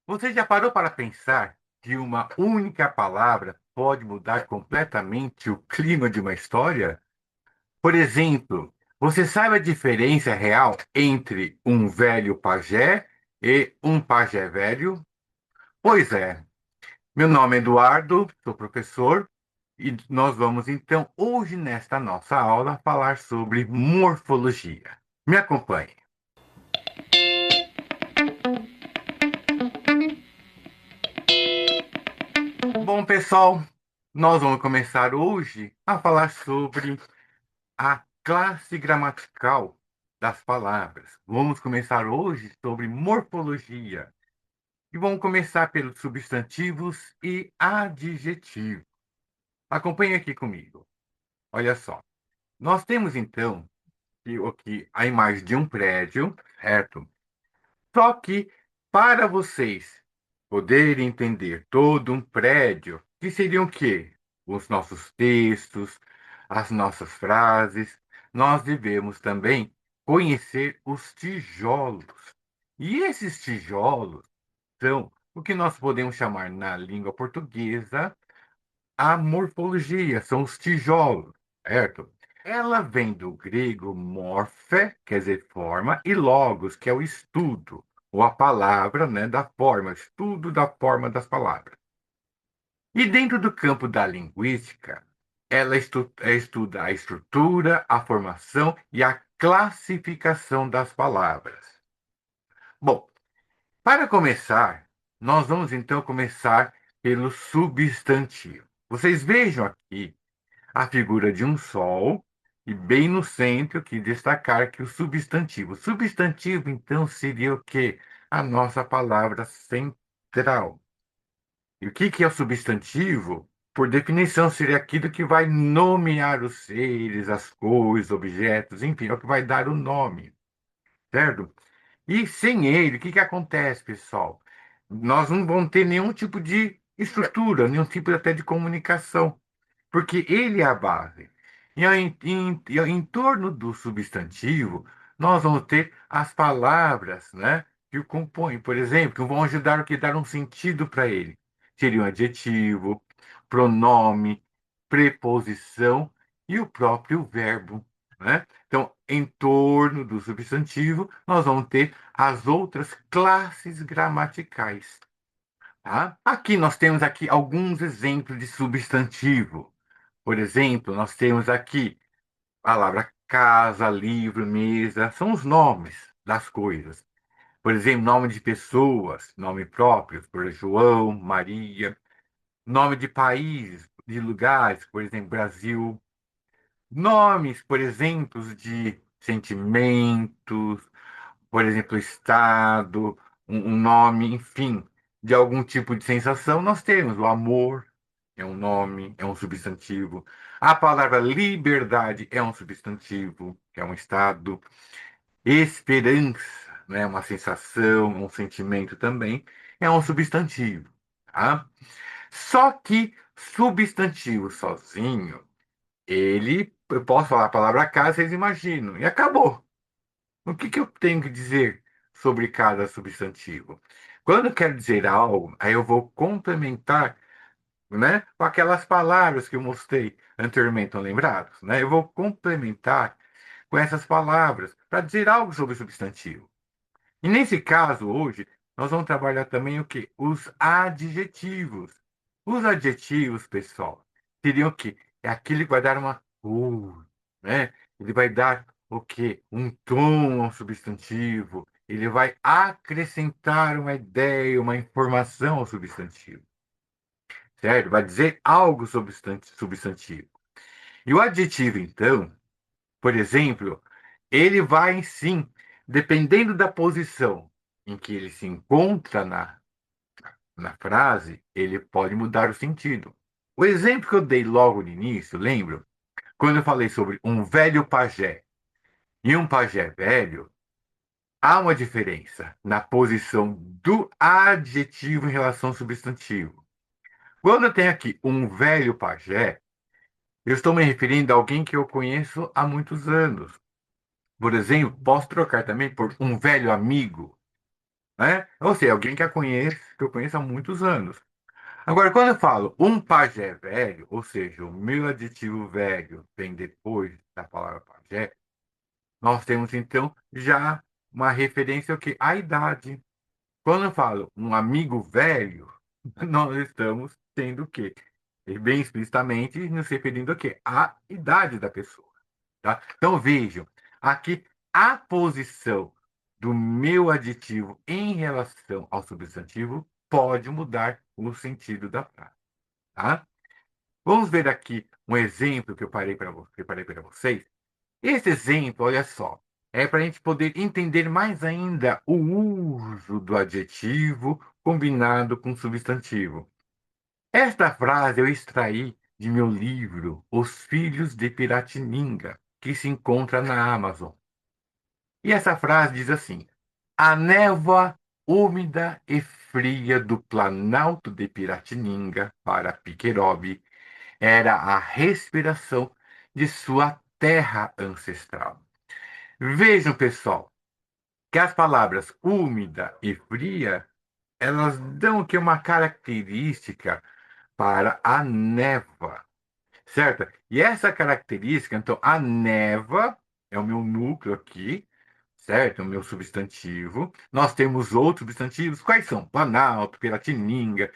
Você já parou para pensar que uma única palavra pode mudar completamente o clima de uma história? Por exemplo, você sabe a diferença real entre um velho pajé e um pajé velho? Pois é, meu nome é Eduardo, sou professor, e nós vamos então, hoje, nesta nossa aula, falar sobre morfologia. Me acompanhe. Bom, pessoal, nós vamos começar hoje a falar sobre a classe gramatical das palavras. Vamos começar hoje sobre morfologia. E vamos começar pelos substantivos e adjetivos. Acompanhe aqui comigo. Olha só. Nós temos então a imagem de um prédio, certo? Só que para vocês poderem entender todo um prédio, que seriam o quê? Os nossos textos, as nossas frases, nós devemos também conhecer os tijolos. E esses tijolos são o que nós podemos chamar na língua portuguesa a morfologia, são os tijolos, certo? Ela vem do grego morphe, quer dizer forma, e logos, que é o estudo, ou a palavra, né, da forma, estudo da forma das palavras. E dentro do campo da linguística, ela estuda a estrutura, a formação e a classificação das palavras. Bom, para começar, nós vamos então começar pelo substantivo. Vocês vejam aqui a figura de um sol e bem no centro que destacar que o substantivo. Substantivo, então, seria o quê? A nossa palavra central. E o que é o substantivo? Por definição, seria aquilo que vai nomear os seres, as coisas, objetos, enfim, é o que vai dar o nome, certo? E sem ele, o que acontece, pessoal? Nós não vamos ter nenhum tipo de estrutura, nenhum tipo até de comunicação, porque ele é a base. E em torno do substantivo, nós vamos ter as palavras, né, que o compõem, por exemplo, que vão ajudar o que dar um sentido para ele. Seria um adjetivo, pronome, preposição e o próprio verbo, né? Então, em torno do substantivo, nós vamos ter as outras classes gramaticais, tá? Aqui nós temos aqui alguns exemplos de substantivo. Por exemplo, nós temos aqui a palavra casa, livro, mesa, são os nomes das coisas. Por exemplo, nome de pessoas, nome próprio, por exemplo, João, Maria, nome de países, de lugares, por exemplo, Brasil, nomes, por exemplo, de sentimentos, por exemplo, estado, um nome, enfim, de algum tipo de sensação, nós temos o amor, é um nome, é um substantivo. A palavra liberdade é um substantivo, que é um estado. Esperança, né, uma sensação, um sentimento também, é um substantivo, tá? Só que substantivo sozinho, eu posso falar a palavra casa, vocês imaginam, e acabou. O que eu tenho que dizer sobre cada substantivo? Quando eu quero dizer algo, aí eu vou complementar, né, com aquelas palavras que eu mostrei anteriormente, estão lembrados? Né? Eu vou complementar com essas palavras para dizer algo sobre o substantivo. E nesse caso, hoje, nós vamos trabalhar também o quê? Os adjetivos. Os adjetivos, pessoal, seriam o quê? É aquele que vai dar uma cor, né? Ele vai dar o quê? Um tom ao substantivo. Ele vai acrescentar uma ideia, uma informação ao substantivo, certo? Vai dizer algo sobre o substantivo. E o adjetivo, então, por exemplo, ele vai sim, dependendo da posição em que ele se encontra na frase, ele pode mudar o sentido. O exemplo que eu dei logo no início, lembro? Quando eu falei sobre um velho pajé e um pajé velho, há uma diferença na posição do adjetivo em relação ao substantivo. Quando eu tenho aqui um velho pajé, eu estou me referindo a alguém que eu conheço há muitos anos. Por exemplo, posso trocar também por um velho amigo, né? Ou seja, alguém que eu conheço há muitos anos. Agora, quando eu falo um pajé velho, ou seja, o meu adjetivo velho vem depois da palavra pajé, nós temos então já uma referência ao que? À idade. Quando eu falo um amigo velho, nós estamos tendo o quê? E bem explicitamente nos referindo ao quê? À idade da pessoa. Tá? Então vejam, aqui a posição do meu adjetivo em relação ao substantivo pode mudar o sentido da frase. Tá? Vamos ver aqui um exemplo que eu preparei para vocês. Esse exemplo, olha só, é para a gente poder entender mais ainda o uso do adjetivo combinado com o substantivo. Esta frase eu extraí de meu livro Os Filhos de Piratininga, que se encontra na Amazon. E essa frase diz assim: a névoa úmida e fria do Planalto de Piratininga para Piquerobe era a respiração de sua terra ancestral. Vejam, pessoal, que as palavras úmida e fria, elas dão aqui uma característica para a névoa, certo? E essa característica, então, a névoa é o meu núcleo aqui, certo? É o meu substantivo. Nós temos outros substantivos, quais são? Planalto, Piratininga,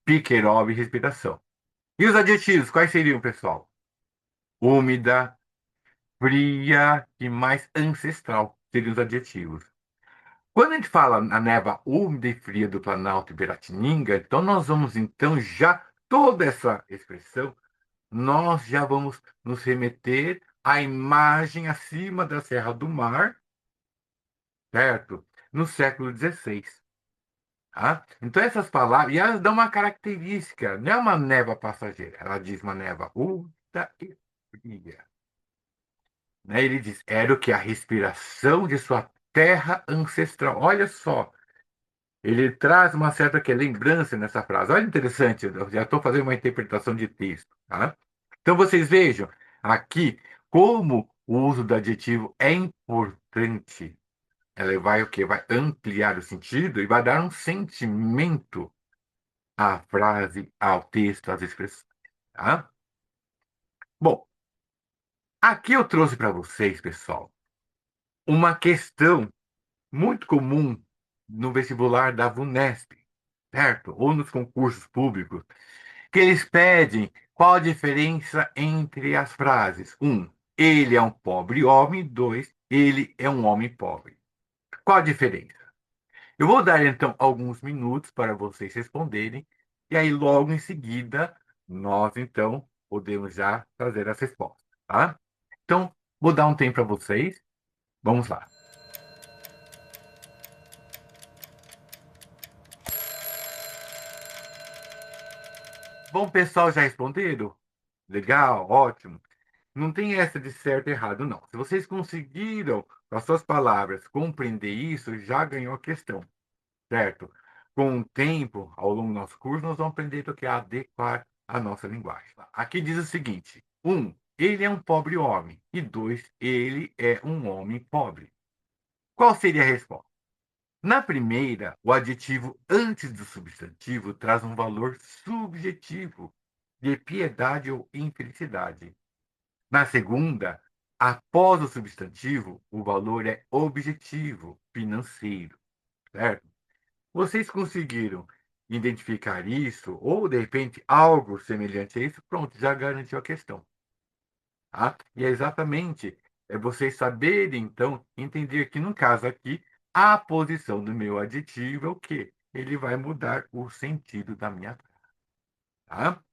Piquerobe e respiração. E os adjetivos, quais seriam, pessoal? Úmida, fria e mais ancestral, seriam os adjetivos. Quando a gente fala na névoa úmida e fria do Planalto Ibiratininga, então nós vamos então já toda essa expressão, nós já vamos nos remeter à imagem acima da Serra do Mar, certo? No século XVI. Tá? Então essas palavras, e elas dão uma característica, não é uma névoa passageira, ela diz uma névoa úmida e fria. Né? Ele diz, era o que? A respiração de sua terra ancestral. Olha só, ele traz uma certa que, lembrança nessa frase. Olha, interessante, eu já estou fazendo uma interpretação de texto. Tá? Então vocês vejam aqui como o uso do adjetivo é importante. Ela vai o quê? Vai ampliar o sentido e vai dar um sentimento à frase, ao texto, às expressões. Tá? Bom, aqui eu trouxe para vocês, pessoal, uma questão muito comum no vestibular da VUNESP, certo? Ou nos concursos públicos, que eles pedem qual a diferença entre as frases. Um, ele é um pobre homem. Dois, ele é um homem pobre. Qual a diferença? Eu vou dar então alguns minutos para vocês responderem, e aí logo em seguida nós então podemos já fazer as respostas, tá? Então, vou dar um tempo para vocês. Vamos lá. Bom, pessoal, já responderam? Legal, ótimo. Não tem essa de certo e errado, não. Se vocês conseguiram, com as suas palavras, compreender isso, já ganhou a questão, certo? Com o tempo, ao longo do nosso curso, nós vamos aprender o que é adequar a nossa linguagem. Aqui diz o seguinte: um, ele é um pobre homem. E dois, ele é um homem pobre. Qual seria a resposta? Na primeira, o adjetivo antes do substantivo traz um valor subjetivo de piedade ou infelicidade. Na segunda, após o substantivo, o valor é objetivo, financeiro, certo? Vocês conseguiram identificar isso, ou de repente algo semelhante a isso, pronto, já garantiu a questão. Tá? E é exatamente vocês saberem, então, entender que no caso aqui, a posição do meu adjetivo é o quê? Ele vai mudar o sentido da minha frase. Tá?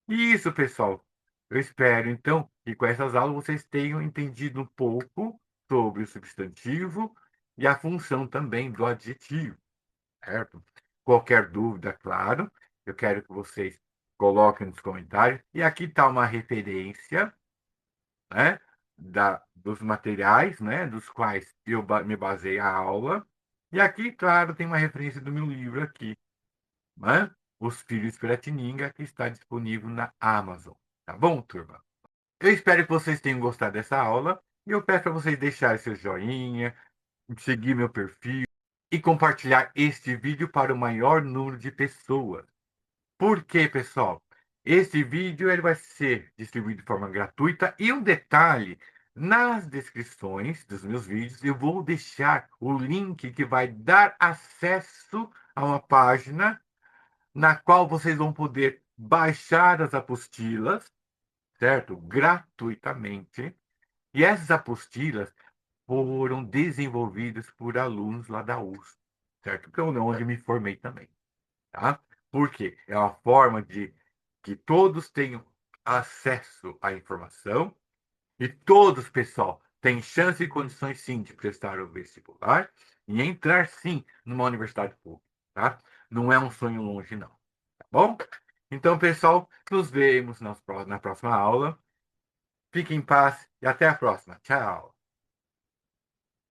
Isso, pessoal. Eu espero, então, que com essas aulas vocês tenham entendido um pouco sobre o substantivo e a função também do adjetivo, certo? Qualquer dúvida, claro, eu quero que vocês coloquem nos comentários. E aqui está uma referência, né, dos materiais, né, dos quais eu me basei a aula. E aqui, claro, tem uma referência do meu livro aqui, né? Os Filhos de Piratininga, que está disponível na Amazon. Tá bom, turma? Eu espero que vocês tenham gostado dessa aula e eu peço para vocês deixarem seu joinha, seguir meu perfil. e compartilhar este vídeo para o maior número de pessoas. Por quê, pessoal? Este vídeo ele vai ser distribuído de forma gratuita e um detalhe, nas descrições dos meus vídeos eu vou deixar o link que vai dar acesso a uma página na qual vocês vão poder baixar as apostilas, certo? Gratuitamente. E essas apostilas foram desenvolvidas por alunos lá da USP, certo? Que é onde eu me formei também, tá? Por quê? É uma forma de que todos tenham acesso à informação e todos, pessoal, têm chance e condições, sim, de prestar o vestibular e entrar, sim, numa universidade pública, tá? Não é um sonho longe, não, tá bom? Então, pessoal, nos vemos na próxima aula. Fique em paz e até a próxima. Tchau!